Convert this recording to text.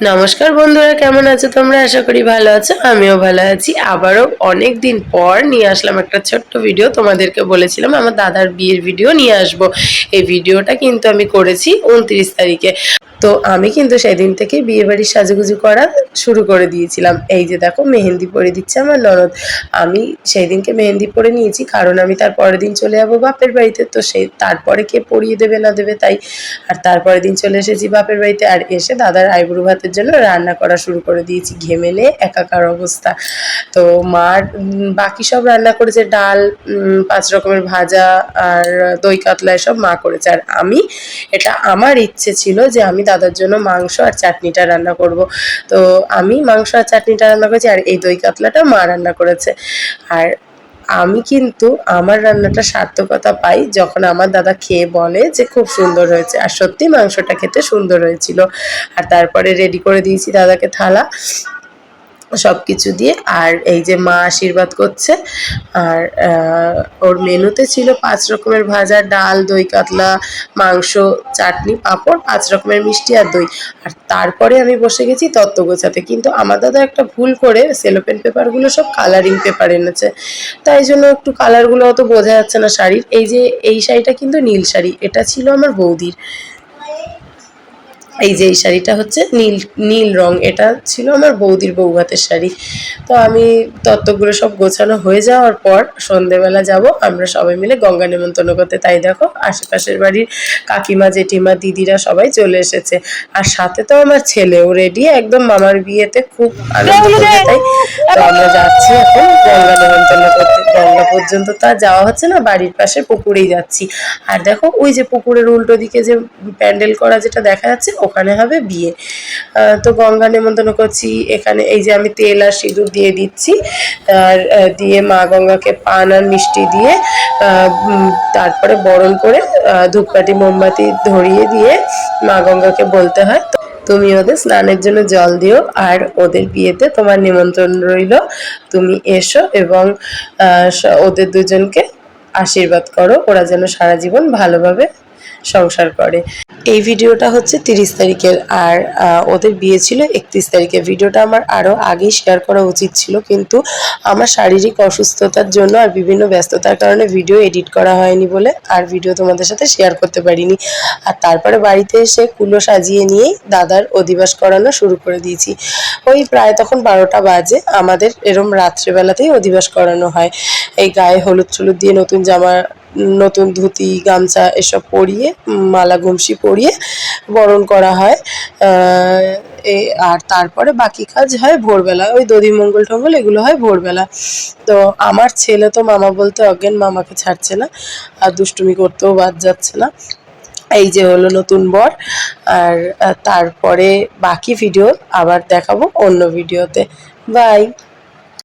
নমস্কার বন্ধুরা, কেমন আছো তোমরা? আশা করি ভালো আছো, আমিও ভালো আছি। আবারও অনেক দিন পর নিয়ে আসলাম একটা ছোট্ট ভিডিও। তোমাদেরকে বলেছিলাম আমার দাদার বিয়ের ভিডিও নিয়ে আসবো। এই ভিডিওটা কিন্তু আমি করেছি 29 তারিখে। তো আমি কিন্তু সেদিন থেকে বিয়েবাড়ির সাজুগুজু করা শুরু করে দিয়েছিলাম। এই যে দেখো, মেহেন্দি পরে দিচ্ছে আমার ননদ। আমি সেই দিনকে মেহেন্দি পরে নিয়েছি, কারণ আমি তার পরের দিন চলে যাবো বাপের বাড়িতে। তো সেই তারপরে কে পরিয়ে দেবে না দেবে তাই। আর তারপরের দিন চলে এসেছি বাপের বাড়িতে, আর এসে দাদার আইবুড়ো ভাতের জন্য রান্না করা শুরু করে দিয়েছি। ঘেমে নিয়ে একাকার অবস্থা। তো মার বাকি সব রান্না করেছে, ডাল, 5 রকমের ভাজা আর দই কাতলা, এসব মা করেছে। আর আমি, এটা আমার ইচ্ছে ছিল যে আমি দাদার জন্য মাংস আর চাটনিটা রান্না করব। তো আমি মাংস আর চাটনিটা রান্না করেছি, আর এই দই কাতলাটা মা রান্না করেছে। আর আমি কিন্তু আমার রান্নাটা সার্থকতা পাই যখন আমার দাদা খেয়ে বলে যে খুব সুন্দর হয়েছে। আর সত্যি মাংসটা খেতে সুন্দর হয়েছিল। আর তারপরে রেডি করে দিয়েছি দাদাকে থালা সব কিছু দিয়ে। আর এই যে মা আশীর্বাদ করছে। আর ওর মেনুতে ছিল 5 রকমের ভাজা, ডাল, দই কাতলা, মাংস, চাটনি, পাঁপড়, 5 রকমের মিষ্টি আর দই। আর তারপরে আমি বসে গেছি তত্ত্ব গোছাতে। কিন্তু আমার দাদা একটা ভুল করে সেলোপেন পেপারগুলো সব কালারিং পেপার এনেছে। তাই জন্য একটু কালারগুলো অত বোঝা যাচ্ছে না শাড়ির। এই যে এই শাড়িটা কিন্তু নীল শাড়ি, এটা ছিল আমার বৌদির। এই যে এই শাড়িটা হচ্ছে নীল নীল রং, এটা ছিল আমার বৌদির বৌভাতের শাড়ি। তো আমি তত্ত্বগুলো সব গোছানো হয়ে যাওয়ার পর সন্ধেবেলা যাব আমরা সবাই মিলে গঙ্গা নেমন্তন্ন করতে। তাই দেখো, আশেপাশের বাড়ির কাকিমা, জেঠিমা, দিদিরা সবাই চলে এসেছে। আর সাথে তো আমার ছেলেও রেডি, একদম মামার বিয়েতে খুব আনন্দ করবে তাই। তো আমরা যাচ্ছি এখন গঙ্গা নেমন্তন্ন করতে। গঙ্গা পর্যন্ত তো আর যাওয়া হচ্ছে না, বাড়ির পাশে পুকুরেই যাচ্ছি। আর দেখো, ওই যে পুকুরের উল্টো দিকে যে প্যান্ডেল করা যেটা দেখা যাচ্ছে, ওখানে হবে বিয়ে। তো গঙ্গা নেমন্তন্ন করছি। এখানে এই যে আমি তেল আর সিঁদুর দিয়ে দিচ্ছি। আর দিয়ে মা গঙ্গাকে পান আর মিষ্টি দিয়ে তারপরে বরণ করে ধূপকাঠি মোমবাতি ধরিয়ে দিয়ে মা গঙ্গাকে বলতে হয়, তুমি ওদের স্নানের জন্য জল দিও, আর ওদের বিয়েতে তোমার নিমন্ত্রণ রইল, তুমি এসো এবং ওদের দুজনকে আশীর্বাদ করো, ওরা যেন সারা জীবন ভালোভাবে সংসার করে। এই ভিডিওটা হচ্ছে 30 তারিখের, আর ওদের বিয়ে ছিল 31 তারিখে। ভিডিওটা আমার আরও আগেই শেয়ার করা উচিত ছিল, কিন্তু আমার শারীরিক অসুস্থতার জন্য আর বিভিন্ন ব্যস্ততার কারণে ভিডিও এডিট করা হয়নি বলে আর ভিডিও তোমাদের সাথে শেয়ার করতে পারিনি। আর তারপরে বাড়িতে এসে কুলো সাজিয়ে নিয়েই দাদার অধিবাস করানো শুরু করে দিয়েছি। ওই প্রায় তখন 12টা বাজে। আমাদের এরম রাত্রেবেলাতেই অধিবাস করানো হয়। এই গায়ে হলুদ টলুদ দিয়ে নতুন জামা, নতুন ধুতি, গামছা এসব পরিয়ে, মালা গুমসি পরিয়ে বরণ করা হয়। আর তারপরে বাকি কাজ হয় ভোরবেলা, ওই দধি মঙ্গল টঙ্গল এগুলো হয় ভোরবেলা। তো আমার ছেলে তো মামা বলতে অজ্ঞান, মামাকে ছাড়ছে না, আর দুষ্টুমি করতেও বাদ যাচ্ছে না। এই যে হলো নতুন বর। আর তারপরে বাকি ভিডিও আবার দেখাবো অন্য ভিডিওতে। বাই।